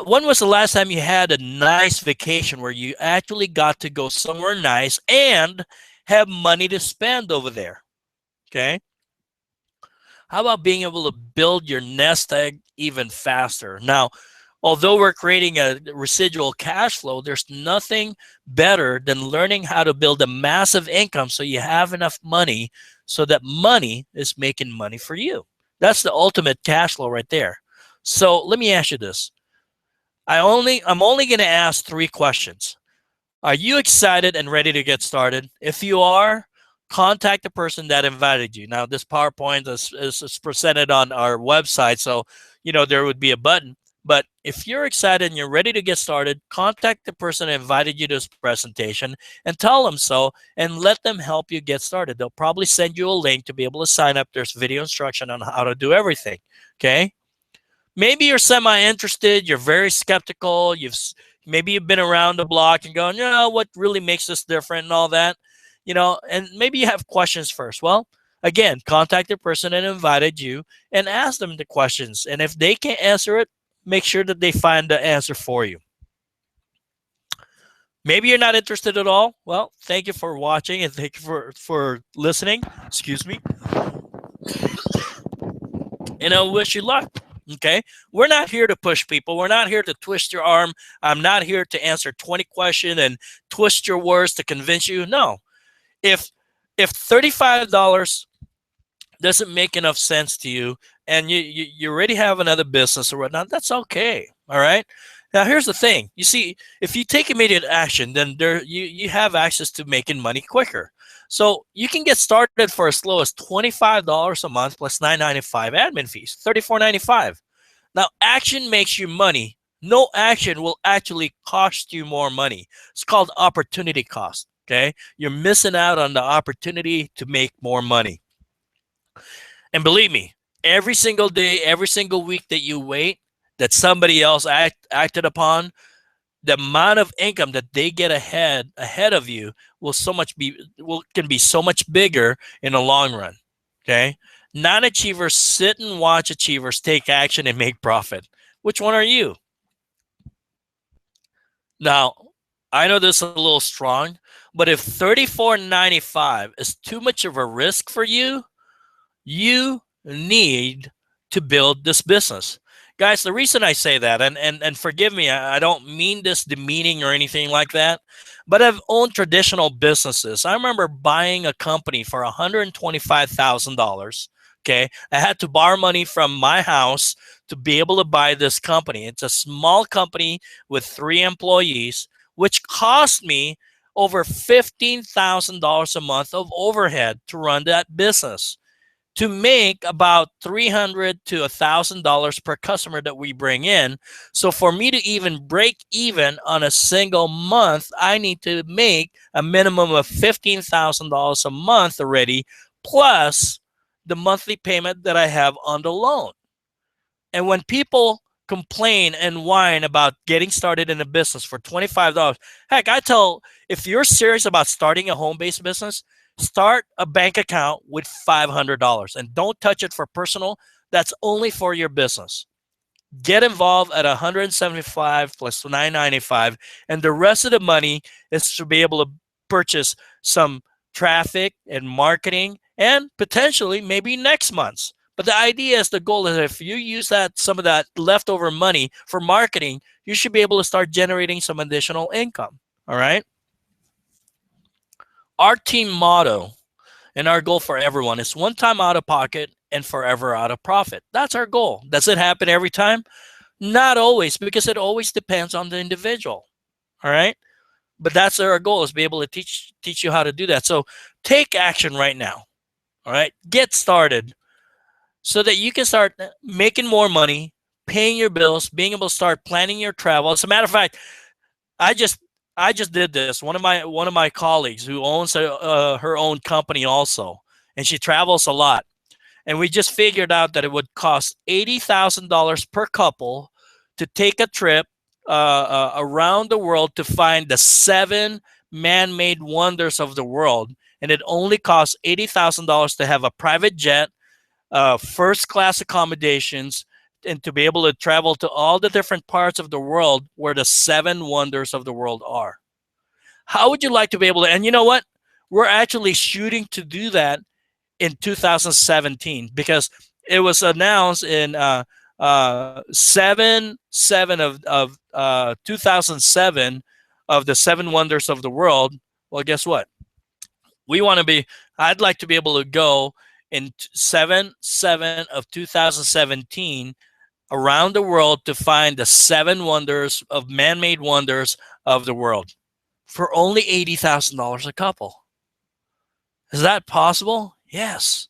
When was the last time you had a nice vacation where you actually got to go somewhere nice and have money to spend over there? Okay. How about being able to build your nest egg even faster? Now, although we're creating a residual cash flow, there's nothing better than learning how to build a massive income so you have enough money so that money is making money for you. That's the ultimate cash flow right there. So let me ask you this. I'm only going to ask 3 questions. Are you excited and ready to get started? If you are, contact the person that invited you. Now, this PowerPoint is presented on our website, so there would be a button. But if you're excited and you're ready to get started, contact the person that invited you to this presentation and tell them so, and let them help you get started. They'll probably send you a link to be able to sign up. There's video instruction on how to do everything. Okay. Maybe you're semi-interested, you're very skeptical, maybe you've been around the block and going, what really makes this different and all that, and maybe you have questions first. Well, again, contact the person that invited you and ask them the questions. And if they can't answer it, make sure that they find the answer for you. Maybe you're not interested at all. Well, thank you for watching and thank you for listening. Excuse me. And I wish you luck. Okay, we're not here to push people. We're not here to twist your arm. I'm not here to answer 20 questions and twist your words to convince you. No, if $35 doesn't make enough sense to you and you already have another business or whatnot, that's okay. All right. Now, here's the thing. You see, if you take immediate action, then you have access to making money quicker. So you can get started for as low as $25 a month plus $9.95 admin fees, $34.95. Now, action makes you money. No action will actually cost you more money. It's called opportunity cost. Okay, you're missing out on the opportunity to make more money. And believe me, every single day, every single week that you wait, that somebody else acted upon, the amount of income that they get ahead of you can be so much bigger in the long run. Okay, non-achievers sit and watch achievers take action and make profit. Which one are you? Now, I know this is a little strong, but if $34.95 is too much of a risk for you, you need to build this business. Guys, the reason I say that, and forgive me, I don't mean this demeaning or anything like that, but I've owned traditional businesses. I remember buying a company for $125,000. Okay, I had to borrow money from my house to be able to buy this company. It's a small company with 3 employees, which cost me over $15,000 a month of overhead to run that business, to make about $300 to $1,000 per customer that we bring in. So for me to even break even on a single month, I need to make a minimum of $15,000 a month already, plus the monthly payment that I have on the loan. And when people complain and whine about getting started in a business for $25, heck, I tell, if you're serious about starting a home-based business, start a bank account with $500 and don't touch it for personal. That's only for your business. Get involved at $175 plus $995, and the rest of the money is to be able to purchase some traffic and marketing, and potentially maybe next month's. But the idea is, the goal is, if you use some of that leftover money for marketing, you should be able to start generating some additional income. All right. Our team motto and our goal for everyone is one time out of pocket and forever out of profit. That's our goal. Does it happen every time? Not always, because it always depends on the individual. All right. But that's our goal, is to be able to teach you how to do that. So take action right now. All right. Get started so that you can start making more money, paying your bills, being able to start planning your travel. As a matter of fact, I just did this. One of my colleagues who owns her own company also, and she travels a lot. And we just figured out that it would cost $80,000 per couple to take a trip around the world to find the 7 man-made wonders of the world. And it only costs $80,000 to have a private jet, first-class accommodations, and to be able to travel to all the different parts of the world where the 7 wonders of the world are. How would you like to be able to? And you know what? We're actually shooting to do that in 2017, because it was announced in 7/7 of 2007 of the 7 wonders of the world. Well, guess what? I'd like to be able to go in 7/7 of 2017 around the world to find the 7 wonders of man-made wonders of the world for only $80,000 a couple. Is that possible? Yes.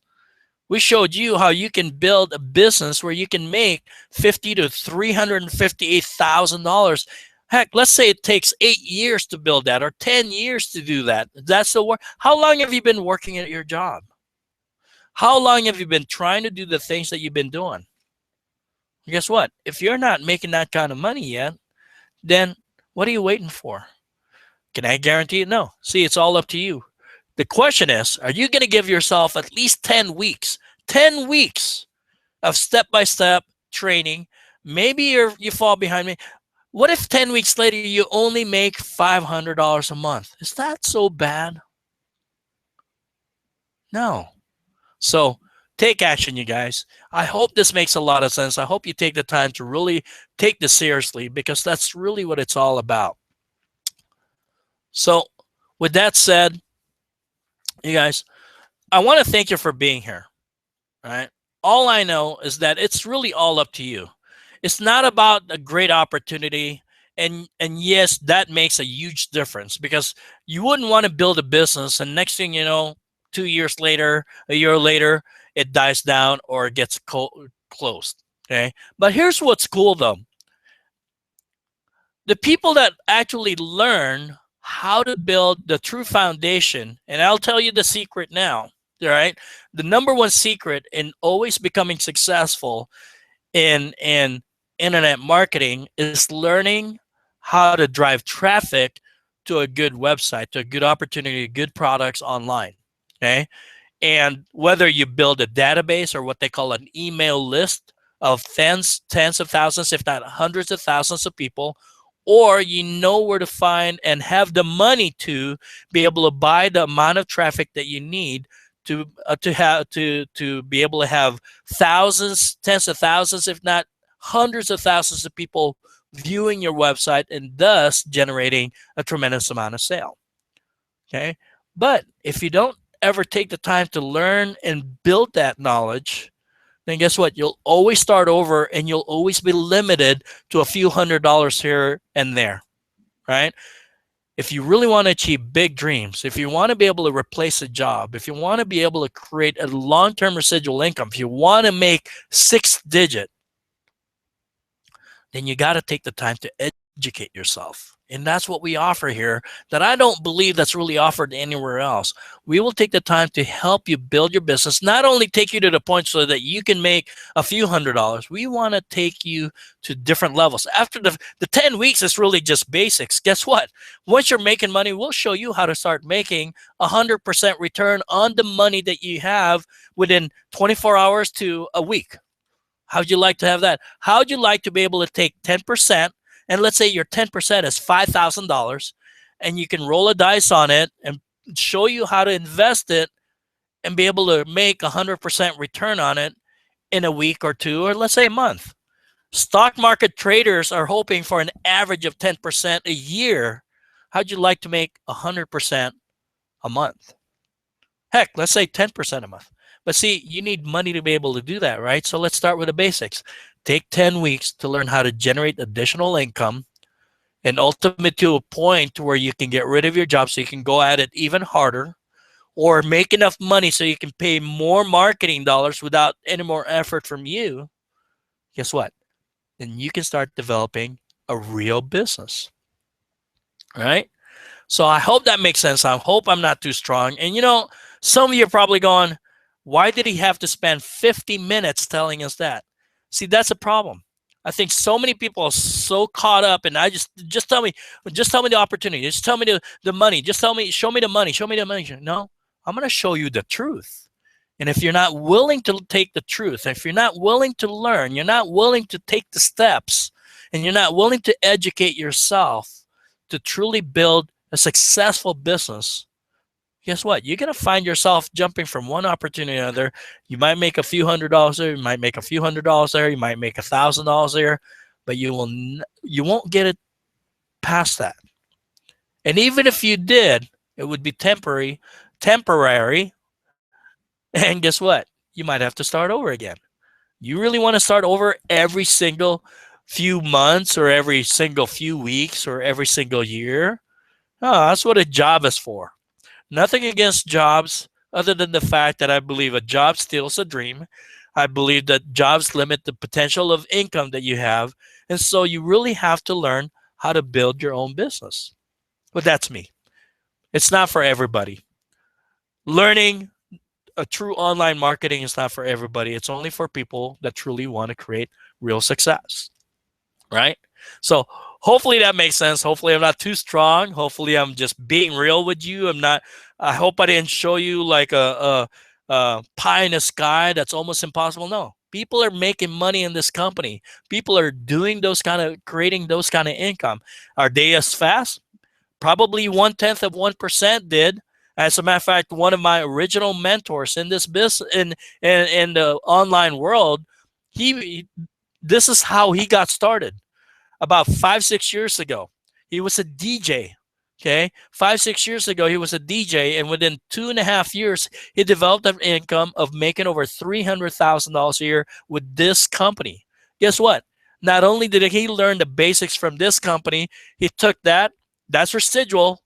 We showed you how you can build a business where you can make $50,000 to $358,000. Heck, let's say it takes 8 years to build that, or 10 years to do that. That's the work. How long have you been working at your job? How long have you been trying to do the things that you've been doing? Guess what? If you're not making that kind of money yet, then what are you waiting for? Can I guarantee it? No. See, it's all up to you. The question is, are you going to give yourself at least 10 weeks of step-by-step training? Maybe you fall behind me. What if 10 weeks later you only make $500 a month? Is that so bad? No. So take action, you guys. I hope this makes a lot of sense. I hope you take the time to really take this seriously, because that's really what it's all about. So with that said, you guys, I want to thank you for being here. All right. All I know is that it's really all up to you. It's not about a great opportunity. And yes, that makes a huge difference, because you wouldn't want to build a business and next thing you know, 2 years later, a year later, it dies down or it gets closed. Okay. But here's what's cool though. The people that actually learn how to build the true foundation, and I'll tell you the secret now, all right? The number one secret in always becoming successful in internet marketing is learning how to drive traffic to a good website, to a good opportunity, good products online, okay? And whether you build a database or what they call an email list of tens of thousands, if not hundreds of thousands of people, or you know where to find and have the money to be able to buy the amount of traffic that you need to be able to have thousands, tens of thousands, if not hundreds of thousands of people viewing your website and thus generating a tremendous amount of sale. Okay, but if you don't ever take the time to learn and build that knowledge, then guess what? You'll always start over and you'll always be limited to a few $100s here and there, right? if you really want to achieve big dreams, if you want to be able to replace a job, if you want to be able to create a long-term residual income, if you want to make 6-digit, then you got to take the time to educate yourself. And that's what we offer here that I don't believe that's really offered anywhere else. We will take the time to help you build your business, not only take you to the point so that you can make a few $100s. We want to take you to different levels. After the 10 weeks, it's really just basics. Guess what? Once you're making money, we'll show you how to start making 100% return on the money that you have within 24 hours to a week. How'd you like to have that? How'd you like to be able to take 10%? And let's say your 10% is $5,000, and you can roll a dice on it and show you how to invest it and be able to make 100% return on it in a week or two, or let's say a month. Stock market traders are hoping for an average of 10% a year. How'd you like to make 100% a month? Heck, let's say 10% a month. But see, you need money to be able to do that, right? So let's start with the basics. Take 10 weeks to learn how to generate additional income and ultimately to a point where you can get rid of your job so you can go at it even harder, or make enough money so you can pay more marketing dollars without any more effort from you. Guess what? Then you can start developing a real business, right? So I hope that makes sense. I hope I'm not too strong. And you know, some of you are probably going, why did he have to spend 50 minutes telling us that? See, that's a problem. I think so many people are so caught up, and I just tell me the opportunity. Just tell me the money. Just show me the money. Show me the money. No, I'm going to show you the truth. And if you're not willing to take the truth, if you're not willing to learn, you're not willing to take the steps, and you're not willing to educate yourself to truly build a successful business, guess what? You're going to find yourself jumping from one opportunity to another. You might make a few $100s there. You might make a few $100s there. You might make $1,000 there, but you won't get it past that. And even if you did, it would be temporary. And guess what? You might have to start over again. You really want to start over every single few months, or every single few weeks, or every single year? Oh, that's what a job is for. Nothing against jobs, other than the fact that I believe a job steals a dream. I believe that jobs limit the potential of income that you have. And so you really have to learn how to build your own business. But that's me. It's not for everybody. Learning a true online marketing is not for everybody. It's only for people that truly want to create real success, right? So hopefully that makes sense. Hopefully I'm not too strong. Hopefully I'm just being real with you. I hope I didn't show you like a pie in the sky that's almost impossible. No, people are making money in this company. People are doing creating those kind of income. Are they as fast? Probably 1/10 of 1% did. As a matter of fact, one of my original mentors in this business, in the online world, this is how he got started. About 5-6 years ago, he was a DJ. Okay, 5-6 years ago, he was a DJ, and within 2.5 years, he developed an income of making over $300,000 a year with this company. Guess what? Not only did he learn the basics from this company, he took that's residual,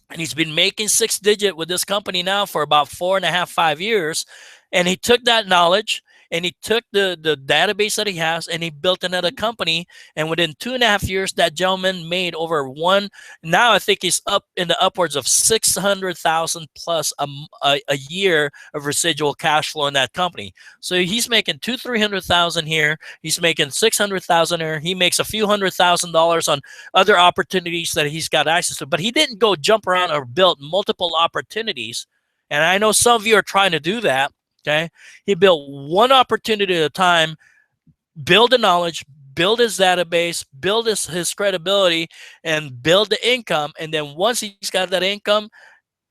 and he's been making 6-digit with this company now for about 4.5-5 years. And he took that knowledge, and he took the database that he has, and he built another company. And within 2.5 years, that gentleman made now I think he's up in the upwards of 600,000 plus a year of residual cash flow in that company. So he's making $200,000-300,000 here. He's making $600,000 here. He makes a few $100,000 on other opportunities that he's got access to. But he didn't go jump around or build multiple opportunities. And I know some of you are trying to do that. Okay, he built one opportunity at a time, build the knowledge, build his database, build his credibility, and build the income. And then once he's got that income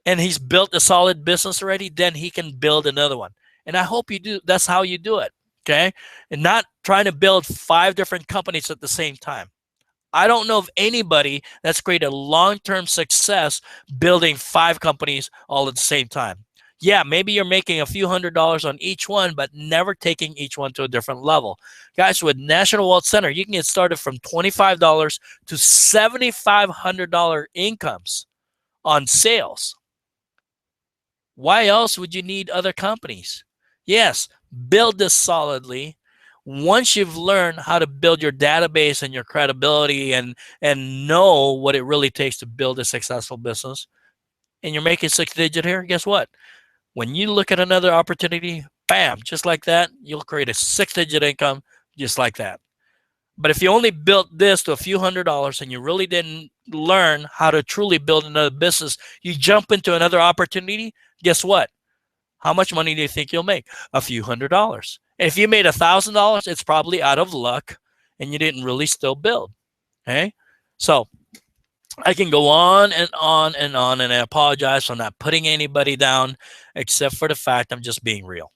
and he's built a solid business already, then he can build another one. And I hope you do. That's how you do it. Okay, and not trying to build 5 different companies at the same time. I don't know of anybody that's created long-term success building 5 companies all at the same time. Yeah, maybe you're making a few $100s on each one, but never taking each one to a different level. Guys, with National Wealth Center, you can get started from $25 to $7,500 incomes on sales. Why else would you need other companies? Yes, build this solidly. Once you've learned how to build your database and your credibility and know what it really takes to build a successful business, and you're making 6-digit here, guess what? When you look at another opportunity, bam, just like that, you'll create a 6-digit income just like that. But if you only built this to a few $100s and you really didn't learn how to truly build another business, you jump into another opportunity, guess what? How much money do you think you'll make? A few $100s. If you made $1,000, it's probably out of luck and you didn't really still build. Okay? So I can go on and on and on, and I apologize for not putting anybody down except for the fact I'm just being real.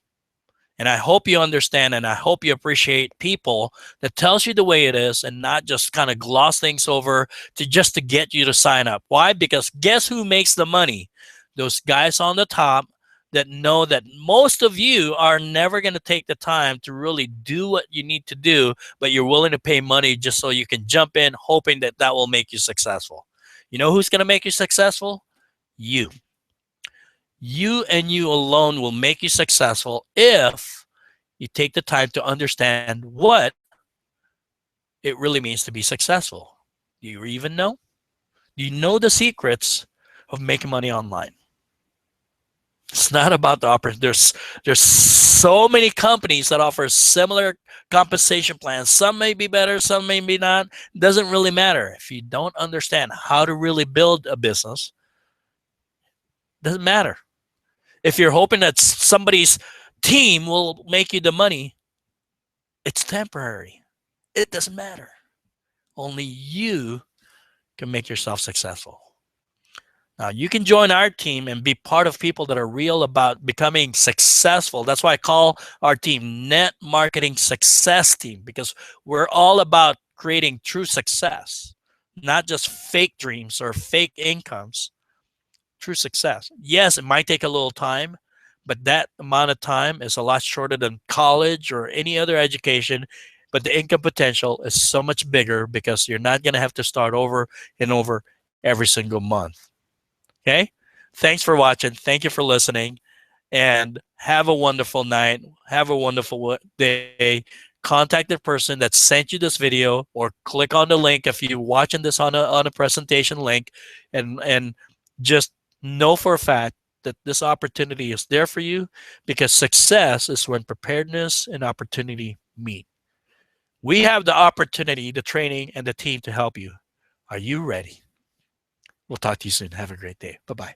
And I hope you understand, and I hope you appreciate people that tells you the way it is and not just kind of gloss things over just to get you to sign up. Why? Because guess who makes the money? Those guys on the top that know that most of you are never going to take the time to really do what you need to do, but you're willing to pay money just so you can jump in hoping that that will make you successful. You know who's going to make you successful? You. You and you alone will make you successful if you take the time to understand what it really means to be successful. Do you even know? Do you know the secrets of making money online? It's not about the opportunity. There's so many companies that offer similar compensation plans. Some may be better, some may be not. It doesn't really matter. If you don't understand how to really build a business, it doesn't matter. If you're hoping that somebody's team will make you the money, it's temporary. It doesn't matter. Only you can make yourself successful. Now, you can join our team and be part of people that are real about becoming successful. That's why I call our team Net Marketing Success Team, because we're all about creating true success, not just fake dreams or fake incomes. True success. Yes, it might take a little time, but that amount of time is a lot shorter than college or any other education. But the income potential is so much bigger because you're not going to have to start over and over every single month. Okay? Thanks for watching. Thank you for listening. And have a wonderful night. Have a wonderful day. Contact the person that sent you this video or click on the link if you're watching this on a presentation link, and just know for a fact that this opportunity is there for you, because success is when preparedness and opportunity meet. We have the opportunity, the training, and the team to help you. Are you ready? We'll talk to you soon. Have a great day. Bye-bye.